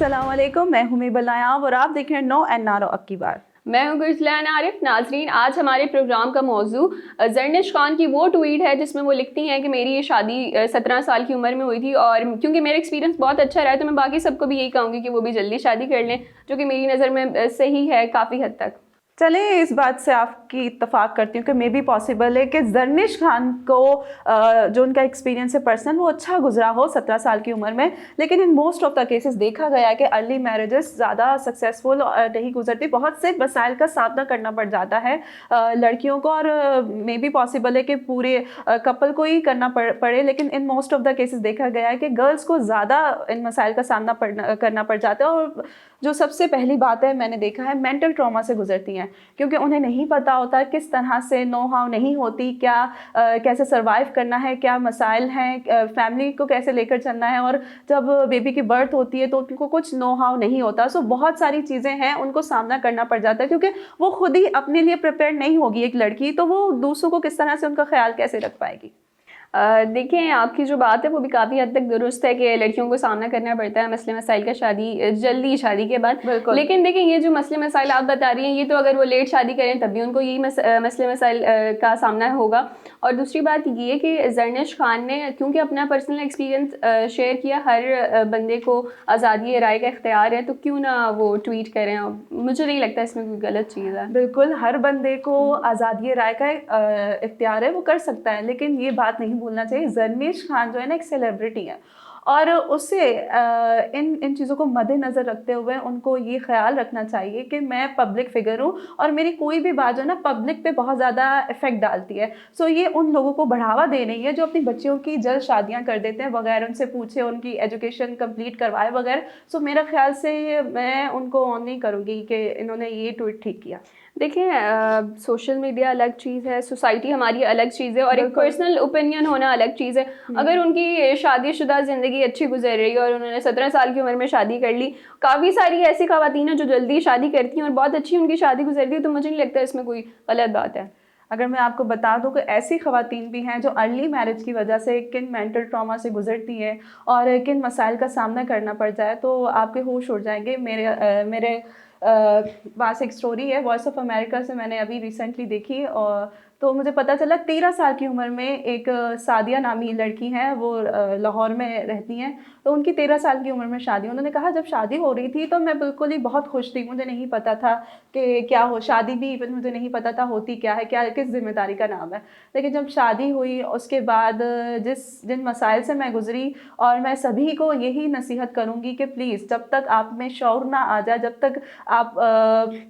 अस्सलाम वालेकुम, मैं हूं मेबल नायाब और आप देख रहे हैं नो एंड नारो अब की बार। मैं हूं गुरसलान आरिफ। नाजरीन, आज हमारे प्रोग्राम का मौजू जरनिश खान की वो ट्वीट है जिसमें वो लिखती हैं कि मेरी ये शादी 17 साल की उम्र में हुई थी और क्योंकि मेरा एक्सपीरियंस बहुत अच्छा रहा है तो मैं बाकी सबको भी यही कहूँगी कि वो भी जल्दी शादी कर लें, जो कि मेरी नज़र में सही है काफ़ी हद तक। चलें, इस बात से आपकी इत्तेफाक करती हूँ कि मे भी पॉसिबल है कि जरनिश खान को जो उनका एक्सपीरियंस है पर्सनल वो अच्छा गुजरा हो 17 साल की उम्र में, लेकिन in most of the cases देखा गया है कि अर्ली मैरिजेस ज़्यादा सक्सेसफुल नहीं गुजरती। बहुत से मसाइल का सामना करना पड़ जाता है लड़कियों को, और मे भी पॉसिबल है कि पूरे कपल को ही करना पड़े, लेकिन in most of the cases देखा गया है कि गर्ल्स को ज़्यादा इन मसाइल का सामना करना पड़ जाता है। और जो सबसे पहली बात है, मैंने देखा है, मेंटल ट्रॉमा से गुजरती हैं, क्योंकि उन्हें नहीं पता होता किस तरह से, नो हाउ नहीं होती, क्या कैसे सरवाइव करना है, क्या मसाइल हैं, फैमिली को कैसे लेकर चलना है। और जब बेबी की बर्थ होती है तो उनको कुछ नो हाउ नहीं होता। सो बहुत सारी चीज़ें हैं, उनको सामना करना पड़ जाता है, क्योंकि वो खुद ही अपने लिए प्रिपेयर नहीं होगी एक लड़की, तो वो दूसरों को किस तरह से उनका ख्याल कैसे रख पाएगी। देखिए, आपकी जो बात है वो भी काफ़ी हद तक दुरुस्त है कि लड़कियों को सामना करना पड़ता है मसले मसाइल का जल्दी शादी के बाद। लेकिन देखिए, ये जो मसले मसाइल आप बता रही हैं, ये तो अगर वो लेट शादी करें तब भी उनको यही मसले मसाइल का सामना होगा। और दूसरी बात ये कि जरनिश खान ने क्योंकि अपना पर्सनल एक्सपीरियंस शेयर किया, हर बंदे को आज़ादी राय का इख्तियार है, तो क्यों ना वो ट्वीट करें। मुझे नहीं लगता इसमें कोई गलत चीज़ है। बिल्कुल, हर बंदे को आज़ादी राय का इख्तियार है, वो कर सकता है, लेकिन ये बात नहीं भूलना चाहिए, जरनिश खान जो है ना एक सेलिब्रिटी है, और उससे इन चीज़ों को मद्देनज़र रखते हुए उनको ये ख्याल रखना चाहिए कि मैं पब्लिक फिगर हूँ और मेरी कोई भी बात जो है ना पब्लिक पे बहुत ज़्यादा इफ़ेक्ट डालती है। सो ये उन लोगों को बढ़ावा दे रही है जो अपनी बच्चियों की जल्द शादियाँ कर देते हैं बगैर उनसे पूछे, उनकी एजुकेशन कंप्लीट करवाए बगैर। सो मेरा ख्याल से मैं उनको ऑन नहीं करूँगी कि इन्होंने ये ट्वीट ठीक किया। देखिए, सोशल मीडिया अलग चीज़ है, सोसाइटी हमारी अलग चीज़ है, और एक पर्सनल ओपिनियन होना अलग चीज़ है। अगर उनकी शादीशुदा ज़िंदगी अच्छी गुजर रही है और उन्होंने 17 साल की उम्र में शादी कर ली, काफ़ी सारी ऐसी ख़वातीन हैं जो जल्दी शादी करती हैं और बहुत अच्छी उनकी शादी गुजरती है, तो मुझे नहीं लगता इसमें कोई गलत बात है। अगर मैं आपको बता दूं कि ऐसी ख़वातीन भी हैं जो अर्ली मैरिज की वजह से किन मेंटल ट्रॉमा से गुजरती हैं और किन मसाइल का सामना करना पड़ जाए तो आपके होश उड़ जाएंगे। मेरे पास एक स्टोरी है, वॉइस ऑफ अमेरिका से मैंने अभी रिसेंटली देखी, और तो मुझे पता चला 13 साल की उम्र में एक सादिया नामी लड़की हैं, वो लाहौर में रहती हैं, तो उनकी 13 साल की उम्र में शादी। उन्होंने कहा जब शादी हो रही थी तो मैं बिल्कुल ही बहुत खुश थी, मुझे नहीं पता था कि क्या हो, शादी भी इवन मुझे नहीं पता था होती क्या है, क्या किस जिम्मेदारी का नाम है। लेकिन जब शादी हुई उसके बाद जिन मसाइल से मैं गुजरी, और मैं सभी को यही नसीहत करूँगी कि प्लीज़ जब तक आप में शौर ना आ जाए, जब तक आप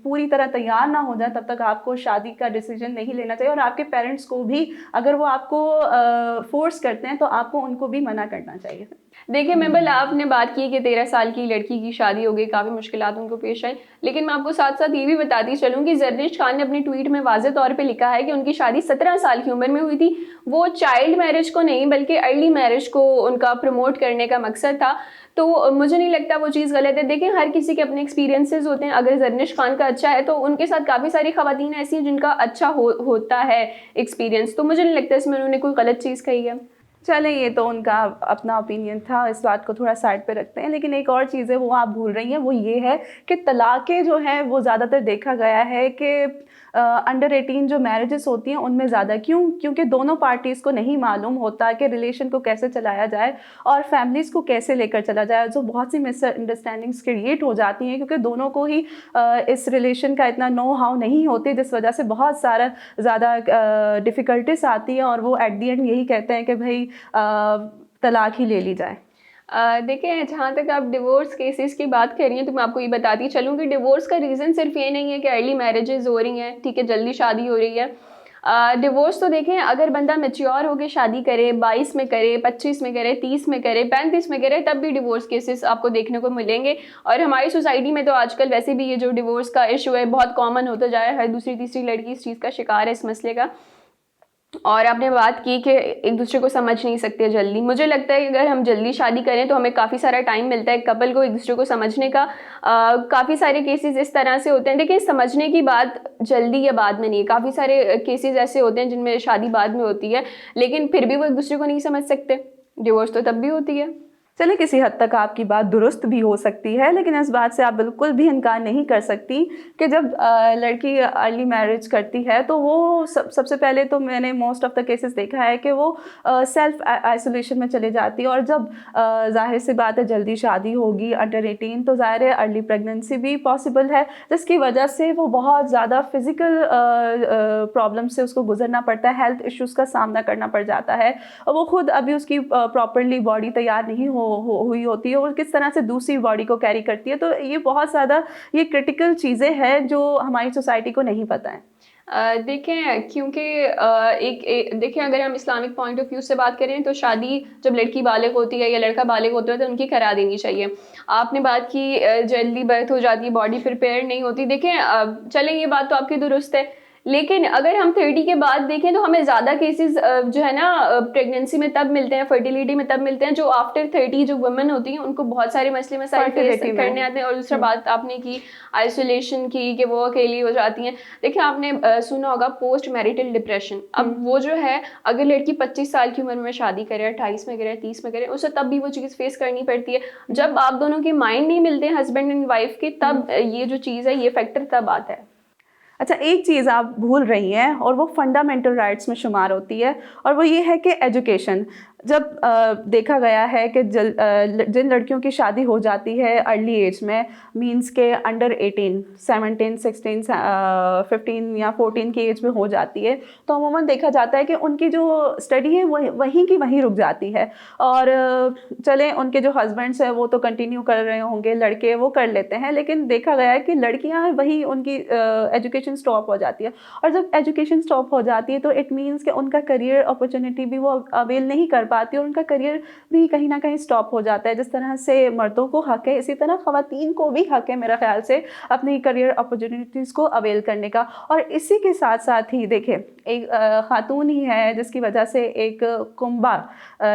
पूरी तरह तैयार ना हो जाए, तब तक आपको शादी का डिसीजन नहीं लेना चाहिए। और आपके पेरेंट्स को भी अगर वो आपको फोर्स करते हैं तो आपको उनको भी मना करना चाहिए। देखिए मेबल, आपने बात की कि 13 साल की लड़की की शादी हो गई, काफ़ी मुश्किलात उनको पेश आई, लेकिन मैं आपको साथ साथ ये भी बताती चलूँ कि जरनिश खान ने अपनी ट्वीट में वाज़ेह तौर पे लिखा है कि उनकी शादी 17 साल की उम्र में हुई थी। वो चाइल्ड मैरिज को नहीं बल्कि अर्ली मैरिज को उनका प्रमोट करने का मकसद था, तो मुझे नहीं लगता वो चीज़ गलत है। देखिए, हर किसी के अपने एक्सपीरियंसेस होते हैं। अगर जरनिश खान का अच्छा है तो उनके साथ काफ़ी सारी ख़वातीन ऐसी हैं जिनका अच्छा होता है एक्सपीरियंस, तो मुझे नहीं लगता इसमें उन्होंने कोई गलत चीज़ कही है। चलें, ये तो उनका अपना ओपिनियन था, इस बात को थोड़ा साइड पे रखते हैं। लेकिन एक और चीज़ है वो आप भूल रही हैं, वो ये है कि तलाक़ें जो हैं वो ज़्यादातर देखा गया है कि अंडर 18 जो मैरिजेस होती हैं उनमें ज़्यादा, क्योंकि दोनों पार्टीज़ को नहीं मालूम होता कि रिलेशन को कैसे चलाया जाए और फैमिलीज़ को कैसे लेकर चला जाए। जो बहुत सी मिसअंडरस्टैंडिंग्स क्रिएट हो जाती हैं क्योंकि दोनों को ही इस रिलेशन का इतना नो हाउ नहीं होती, जिस वजह से बहुत सारा ज़्यादा डिफ़िकल्टीज आती है और वो एट दी एंड यही कहते हैं कि भाई तलाक ही ले ली जाए। देखिए, जहाँ तक आप डिवोर्स केसेस की बात कर रही हैं तो मैं आपको ये बताती चलूँ कि डिवोर्स का रीज़न सिर्फ ये नहीं है कि अर्ली मैरिजेस हो रही हैं, ठीक है, जल्दी शादी हो रही है। डिवोर्स तो देखें, अगर बंदा मैच्योर होकर शादी करे, 22 में करे, 25 में करे, 30 में करे, 35 में करे, तब भी डिवोर्स केसेस आपको देखने को मिलेंगे। और हमारी सोसाइटी में तो आजकल वैसे भी ये जो डिवोर्स का इशू है बहुत कॉमन होता जा रहा है, हर दूसरी तीसरी लड़की इस चीज़ का शिकार है, इस मसले का। और आपने बात की कि एक दूसरे को समझ नहीं सकते जल्दी, मुझे लगता है कि अगर हम जल्दी शादी करें तो हमें काफ़ी सारा टाइम मिलता है कपल को एक दूसरे को समझने का। काफ़ी सारे केसेस इस तरह से होते हैं, देखिए समझने की बात जल्दी या बाद में नहीं है, काफ़ी सारे केसेस ऐसे होते हैं जिनमें शादी बाद में होती है लेकिन फिर भी वो एक दूसरे को नहीं समझ सकते, डिवोर्स तो तब भी होती है। चलिए, किसी हद तक आपकी बात दुरुस्त भी हो सकती है, लेकिन इस बात से आप बिल्कुल भी इनकार नहीं कर सकती कि जब लड़की अर्ली मैरिज करती है तो वो सबसे पहले तो मैंने मोस्ट ऑफ द केसेस देखा है कि वो सेल्फ आइसोलेशन में चले जाती है। और जब जाहिर सी बात है जल्दी शादी होगी अंडर 18, तो ज़ाहिर है अर्ली प्रेगनेंसी भी पॉसिबल है, जिसकी वजह से वो बहुत ज़्यादा फिज़िकल प्रॉब्लम से उसको गुजरना पड़ता है, हेल्थ इश्यूज़ का सामना करना पड़ जाता है। और वो खुद अभी उसकी प्रॉपरली बॉडी तैयार नहीं हुई होती है और किस तरह से दूसरी बॉडी को कैरी करती है। तो ये बहुत ज़्यादा ये क्रिटिकल चीज़ें हैं जो हमारी सोसाइटी को नहीं पता है। देखें, क्योंकि देखें, अगर हम इस्लामिक पॉइंट ऑफ व्यू से बात करें तो शादी जब लड़की बालिग होती है या लड़का बालिग होता है तो उनकी करा देनी चाहिए। आपने बात की जल्दी बर्थ हो जाती है, बॉडी प्रिपेयर नहीं होती। देखें, चलें, ये बात तो आपकी दुरुस्त है, लेकिन अगर हम 30 के बाद देखें तो हमें ज़्यादा केसेस जो है ना प्रेगनेंसी में तब मिलते हैं, फर्टिलिटी में तब मिलते हैं जो आफ्टर 30 जो वुमेन होती हैं उनको बहुत सारे मसले फेस करने आते हैं। और दूसरा बात आपने की आइसोलेशन की कि वो अकेली हो जाती हैं। देखिए, आपने सुना होगा पोस्ट मैरिटल डिप्रेशन। अब वो जो है, अगर लड़की 25 साल की उम्र में शादी करे, 28 में करे, 30 में करे, उसे तब भी वो चीज़ फेस करनी पड़ती है। जब आप दोनों के माइंड नहीं मिलते हैं हस्बैंड एंड वाइफ के, तब ये जो चीज़ है, ये फैक्टर तब आता है। अच्छा, एक चीज़ आप भूल रही हैं और वो फंडामेंटल राइट्स में शुमार होती है, और वो ये है कि एजुकेशन। जब देखा गया है कि जिन लड़कियों की शादी हो जाती है अर्ली एज में, मींस के अंडर 18, 17, 16, 15 या 14 की एज में हो जाती है, तो अमूमन देखा जाता है कि उनकी जो स्टडी है वहीं की वहीं रुक जाती है। और चलें, उनके जो हस्बैंड्स हैं वो तो कंटिन्यू कर रहे होंगे, लड़के वो कर लेते हैं, लेकिन देखा गया है कि लड़कियां वहीं उनकी एजुकेशन स्टॉप हो जाती है। और जब एजुकेशन स्टॉप हो जाती है तो इट मीन्स कि उनका करियर अपॉर्चुनिटी भी वो अवेल नहीं कर पाती और उनका करियर भी कहीं ना कहीं स्टॉप हो जाता है। जिस तरह से मर्दों को हक है, इसी तरह ख़वातीन को भी हक है मेरा ख्याल से अपनी करियर अपॉर्चुनिटीज़ को अवेल करने का। और इसी के साथ साथ ही देखें, एक खातून ही है जिसकी वजह से एक कुंबा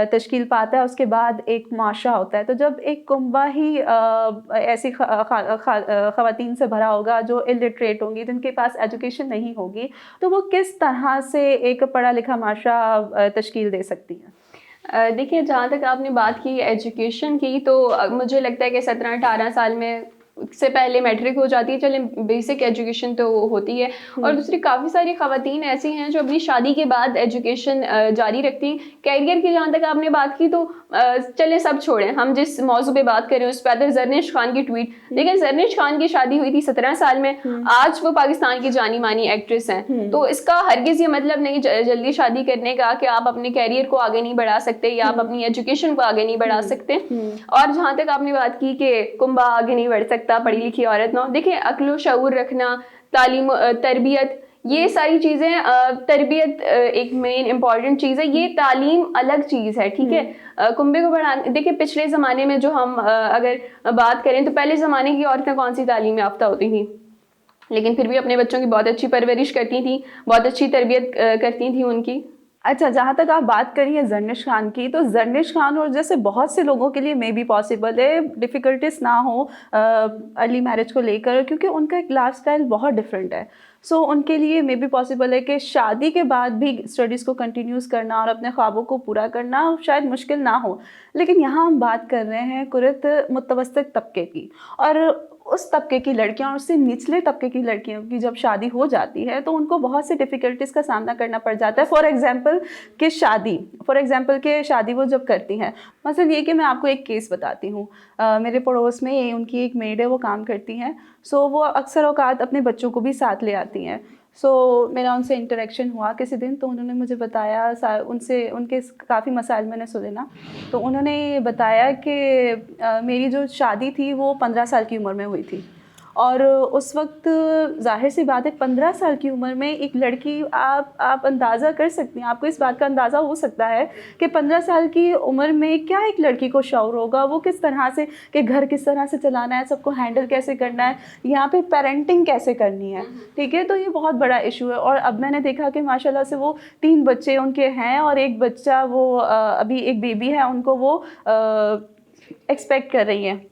तश्कील पाता है, उसके बाद एक माशा होता है। तो जब एक कुंबा ही ऐसी ख़वातीन से भरा होगा जो इलिटरेट होंगी, जिनके पास एजुकेशन नहीं होगी, तो वो किस तरह से एक पढ़ा लिखा माशा तश्कील दे सकती है। देखिए, जहाँ तक आपने बात की एजुकेशन की, तो मुझे लगता है कि 17-18 साल में से पहले मैट्रिक हो जाती है। चले, बेसिक एजुकेशन तो होती है। और दूसरी काफ़ी सारी ख़वातीन ऐसी हैं जो अपनी शादी के बाद एजुकेशन जारी रखती हैं। कैरियर की जहाँ तक आपने बात की, तो चले सब छोड़ें, हम जिस मौजू पे बात करें उस पर आते हैं। जरनेश खान की ट्वीट देखिए, जरनेश खान की शादी हुई थी 17 साल में, आज वो पाकिस्तान की जानी मानी एक्ट्रेस हैं। तो इसका हरगिज़ ये मतलब नहीं जल्दी शादी करने का कि आप अपने कैरियर को आगे नहीं बढ़ा सकते या आप अपनी एजुकेशन को आगे नहीं बढ़ा सकते। और जहाँ तक आपने बात की कि कुंबा आगे नहीं बढ़ सकता, पढ़ी लिखी औरत ना हो, देखिए, अक्ल शऊर रखना, तालीम, तरबियत, ये सारी चीज़ें, तरबियत एक मेन इंपॉर्टेंट चीज़ है। ये तालीम अलग चीज़ है, ठीक है। कुंबे को बढ़ाने, देखिए, पिछले ज़माने में जो हम अगर बात करें तो पहले ज़माने की औरतें कौन सी तालीम याफ्ता होती थी, लेकिन फिर भी अपने बच्चों की बहुत अच्छी परवरिश करती थी, बहुत अच्छी तरबियत करती थी उनकी। अच्छा, जहाँ तक आप बात करी है जरनेश खान की, तो जरनेश खान और जैसे बहुत से लोगों के लिए मे बी पॉसिबल है डिफ़िकल्टीज ना हो अर्ली मैरिज को लेकर, क्योंकि उनका एक लाइफ स्टाइल बहुत डिफरेंट है। सो उनके लिए मे बी पॉसिबल है कि शादी के बाद भी स्टडीज़ को कंटिन्यूज़ करना और अपने ख्वाबों को पूरा करना शायद मुश्किल ना हो। लेकिन यहाँ हम बात कर रहे हैं कुरत मुतवस्सित तबके की, और उस तबके की लड़कियां और उससे निचले तबके की लड़कियों की जब शादी हो जाती है तो उनको बहुत सी डिफ़िकल्टीज़ का सामना करना पड़ जाता है। फॉर एग्ज़ाम्पल के शादी वो जब करती हैं, मसलन ये कि मैं आपको एक केस बताती हूँ। मेरे पड़ोस में उनकी एक मेड है, वो काम करती हैं। सो वो अक्सर औकात अपने बच्चों को भी साथ ले आती हैं। सो मेरा उनसे इंटरेक्शन हुआ किसी दिन, तो उन्होंने मुझे बताया, उनसे उनके काफ़ी मसाइल मैंने सुने ना, तो उन्होंने ये बताया कि मेरी जो शादी थी वो 15 साल की उम्र में हुई थी। और उस वक्त ज़ाहिर सी बात है 15 साल की उम्र में एक लड़की, आप अंदाज़ा कर सकती हैं, आपको इस बात का अंदाज़ा हो सकता है कि 15 साल की उम्र में क्या एक लड़की को शऊर होगा, वो किस तरह से कि घर किस तरह से चलाना है, सबको हैंडल कैसे करना है, यहाँ पे पेरेंटिंग कैसे करनी है, ठीक है। तो ये बहुत बड़ा इशू है। और अब मैंने देखा कि माशाल्लाह से वो 3 बच्चे उनके हैं, और एक बच्चा वो अभी एक बेबी है उनको वो एक्सपेक्ट कर रही हैं।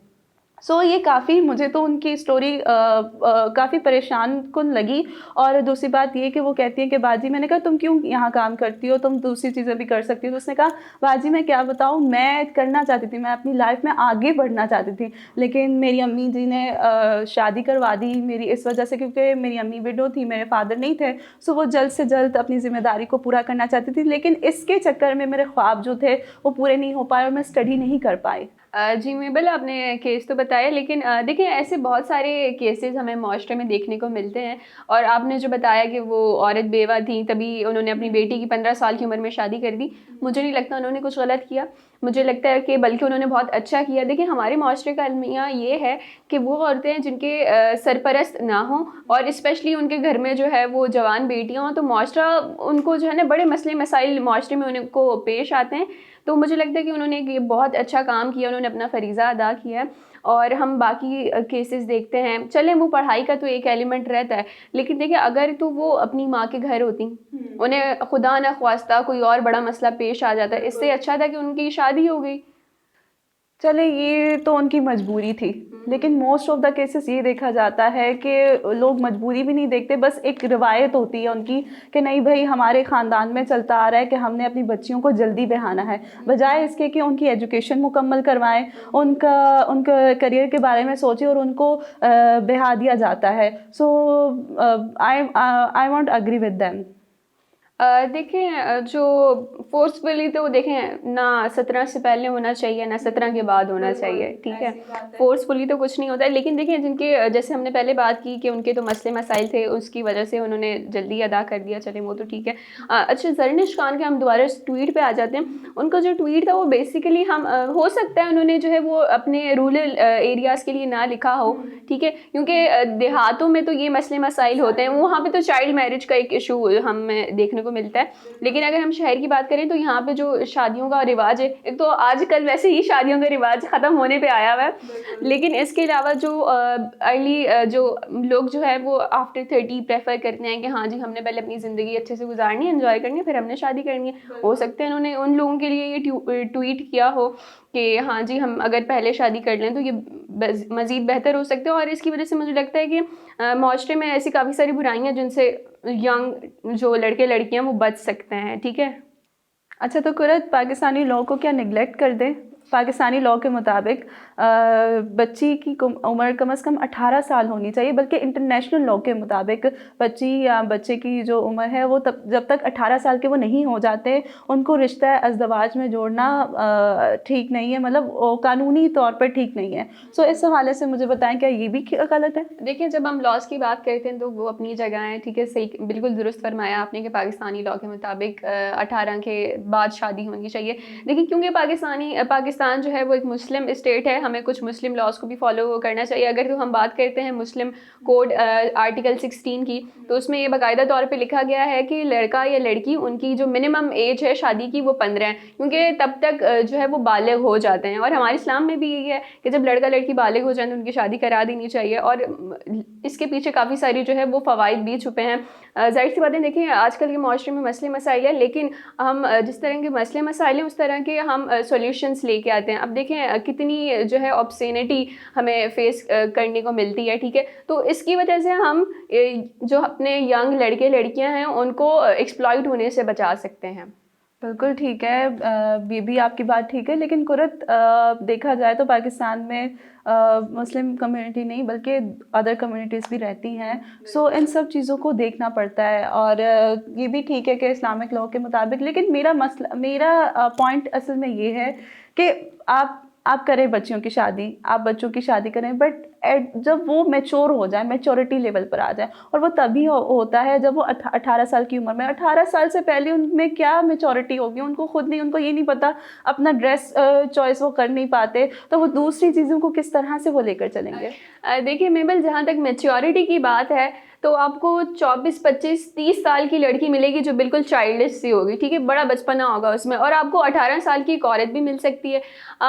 सो ये काफ़ी, मुझे तो उनकी स्टोरी काफ़ी परेशान कुन लगी। और दूसरी बात ये कि वो कहती हैं कि बाजी, मैंने कहा तुम क्यों यहाँ काम करती हो, तुम दूसरी चीज़ें भी कर सकती हो। तो उसने कहा बाजी मैं क्या बताऊँ, मैं करना चाहती थी, मैं अपनी लाइफ में आगे बढ़ना चाहती थी, लेकिन मेरी अम्मी जी ने शादी करवा दी मेरी इस वजह से, क्योंकि मेरी अम्मी विडो थी, मेरे फादर नहीं थे। सो वो जल्द से जल्द अपनी ज़िम्मेदारी को पूरा करना चाहती थी, लेकिन इसके चक्कर में मेरे ख्वाब जो थे वो पूरे नहीं हो पाए और मैं स्टडी नहीं कर पाई। जी मेबल, आपने केस तो बताया, लेकिन देखिए ऐसे बहुत सारे केसेस हमें माशरे में देखने को मिलते हैं। और आपने जो बताया कि वो औरत बेवा थी, तभी उन्होंने अपनी बेटी की 15 साल की उम्र में शादी कर दी, मुझे नहीं लगता उन्होंने कुछ गलत किया। मुझे लगता है कि बल्कि उन्होंने बहुत अच्छा किया। देखिए हमारे माशरे का अलमिया ये है कि वो औरतें हैं जिनके सरपरस्त ना हों, और स्पेशली उनके घर में जो है वो जवान बेटियाँ हों, तो माशरा उनको जो है ना बड़े मसले मसाइल माशरे में उनको पेश आते हैं। तो मुझे लगता है कि उन्होंने ये बहुत अच्छा काम किया, उन्होंने अपना फ़रीज़ा अदा किया है। और हम बाकी केसेस देखते हैं, चलें वो पढ़ाई का तो एक एलिमेंट रहता है, लेकिन देखिए अगर तो वो अपनी माँ के घर होती, उन्हें खुदा न ख्वास्ता कोई और बड़ा मसला पेश आ जाता, इससे अच्छा था कि उनकी शादी हो गई। चले ये तो उनकी मजबूरी थी, लेकिन मोस्ट ऑफ द केसेस ये देखा जाता है कि लोग मजबूरी भी नहीं देखते, बस एक रिवायत होती है उनकी कि नहीं भाई हमारे ख़ानदान में चलता आ रहा है कि हमने अपनी बच्चियों को जल्दी ब्याहना है, बजाय इसके कि उनकी एजुकेशन मुकम्मल करवाएं, उनका उनका करियर के बारे में सोचें और उनको ब्याह दिया जाता है। So I won't agree with them. देखें जो फोर्सफुली, तो देखें ना 17 से पहले होना चाहिए ना 17 के बाद होना चाहिए, ठीक है। फोर्सफुली तो कुछ नहीं होता है, लेकिन देखें जिनके, जैसे हमने पहले बात की कि उनके तो मसले मसाइल थे, उसकी वजह से उन्होंने जल्दी अदा कर दिया, चले वो तो ठीक है। अच्छा, जरनिश खान के हम दोबारा इस ट्वीट पे आ जाते हैं। उनका जो ट्वीट था वो बेसिकली हम हो सकता है उन्होंने जो है वो अपने रूरल एरियाज़ के लिए ना लिखा हो, ठीक है, क्योंकि देहातों में तो ये मसले मसाइल होते हैं, वहाँ पे तो चाइल्ड मैरिज का एक इशू हमें देखने को मिलता है। लेकिन अगर हम शहर की बात करें तो यहाँ पे जो शादियों का रिवाज है, एक तो आजकल वैसे ही शादियों का रिवाज ख़त्म होने पे आया हुआ है, लेकिन इसके अलावा जो अर्ली जो लोग जो है वो आफ्टर 30 प्रेफर करते हैं कि हाँ जी हमने पहले अपनी ज़िंदगी अच्छे से गुजारनी है, एंजॉय करनी है, फिर हमने शादी करनी है। हो सकता है उन्होंने उन लोगों के लिए ये ट्वीट किया हो कि हाँ जी हम अगर पहले शादी कर लें तो ये मज़ीद बेहतर हो सकते हैं। और इसकी वजह से मुझे लगता है कि माशरे में ऐसी काफ़ी सारी बुराइयाँ जिनसे यंग जो लड़के लड़कियां वो बच सकते हैं, ठीक है। अच्छा, तो कुरत पाकिस्तानी लॉ को क्या निगलेक्ट कर दें? पाकिस्तानी लॉ के मुताबिक बच्ची की उम्र कम से कम 18 साल होनी चाहिए, बल्कि इंटरनेशनल लॉ के मुताबिक बच्ची या बच्चे की जो उम्र है वो तब जब तक 18 साल के वो नहीं हो जाते उनको रिश्ता अज़दवाज में जोड़ना ठीक नहीं है, मतलब कानूनी तौर पर ठीक नहीं है। सो इस हवाले से मुझे बताएं क्या ये भी गलत है? देखिए जब हम लॉज की बात करते हैं तो वो अपनी जगह है, ठीक है, सही, बिल्कुल दुरुस्त फरमाया आपने कि पाकिस्तानी लॉ के मुताबिक 18 के बाद शादी होनी चाहिए। देखिए क्योंकि पाकिस्तान जो है वो एक मुस्लिम स्टेट है, हमें कुछ मुस्लिम लॉज को भी फॉलो करना चाहिए। अगर तो हम बात करते हैं मुस्लिम कोड आर्टिकल 16 की, तो उसमें ये बाकायदा तौर पे लिखा गया है कि लड़का या लड़की उनकी जो मिनिमम एज है शादी की वो 15 है, क्योंकि तब तक जो है वो बालिग हो जाते हैं। और हमारे इस्लाम में भी यही है कि जब लड़का लड़की बालिग हो जाए तो उनकी शादी करा देनी चाहिए, और इसके पीछे काफ़ी सारी जो है वो फ़वाइद भी छुपे हैं। ज़ाहिर सी बातें, देखिए आजकल के माशरे में मसले मसाइल हैं, लेकिन हम जिस तरह के मसले मसाइल हैं उस तरह के हम सॉल्यूशंस लेके आते हैं। अब देखें कितनी जो है ऑब्सेनिटी हमें फेस करने को मिलती है, ठीक है, तो इसकी वजह से हम जो अपने यंग लड़के लड़कियां हैं उनको एक्सप्लॉइट होने से बचा सकते हैं। बिल्कुल ठीक है, ये भी आपकी बात ठीक है, लेकिन कुरत देखा जाए तो पाकिस्तान में मुस्लिम कम्युनिटी नहीं बल्कि अदर कम्युनिटीज़ भी रहती हैं। सो इन सब चीज़ों को देखना पड़ता है, और ये भी ठीक है कि इस्लामिक लॉ के मुताबिक, लेकिन मेरा पॉइंट असल में ये है कि आप करें बच्चियों की शादी, आप बच्चों की शादी करें, बट जब वो मैच्योर हो जाए, मैच्योरिटी लेवल पर आ जाए, और वो तभी होता है जब वो 18 साल की उम्र में। 18 साल से पहले उनमें क्या मैच्योरिटी होगी, उनको खुद नहीं, उनको ये नहीं पता, अपना ड्रेस चॉइस वो कर नहीं पाते, तो वो दूसरी चीज़ों को किस तरह से वो लेकर चलेंगे? देखिए मेबल, जहाँ तक मैच्योरिटी की बात है तो आपको 24, 25, 30 साल की लड़की मिलेगी जो बिल्कुल चाइल्डिश सी होगी, ठीक है, बड़ा बचपना होगा उसमें, और आपको 18 साल की एक औरत भी मिल सकती है।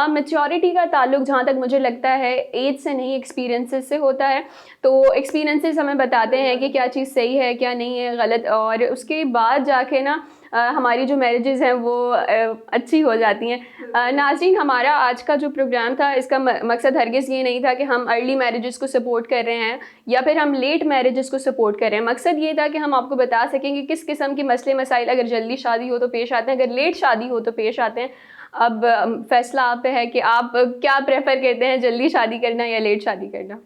मैच्योरिटी का ताल्लुक जहाँ तक मुझे लगता है एज से नहीं एक्सपीरियंसेस से होता है। तो एक्सपीरियंसेस हमें बताते हैं कि क्या चीज़ सही है क्या नहीं है गलत, और उसके बाद जाके ना हमारी जो मैरिजेज़ हैं वो अच्छी हो जाती हैं। नाज़रीन, हमारा आज का जो प्रोग्राम था इसका मकसद हरगिज़ ये नहीं था कि हम अर्ली मैरिजेज़ को सपोर्ट कर रहे हैं या फिर हम लेट मैरिजेज़ को सपोर्ट कर रहे हैं। मकसद ये था कि हम आपको बता सकें कि किस किस्म के मसले मसाइल अगर जल्दी शादी हो तो पेश आते हैं, अगर लेट शादी हो तो पेश आते हैं। अब फैसला आप पे है कि आप क्या प्रेफर करते हैं, जल्दी शादी करना या लेट शादी करना।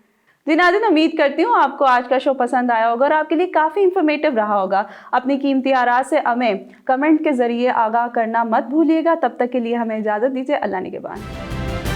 जी नाज़रीन, उम्मीद करती हूँ आपको आज का शो पसंद आया होगा और आपके लिए काफ़ी इन्फॉर्मेटिव रहा होगा। अपनी कीमती आरा से हमें कमेंट के ज़रिए आगाह करना मत भूलिएगा। तब तक के लिए हमें इजाज़त दीजिए। अल्लाह निगहबान।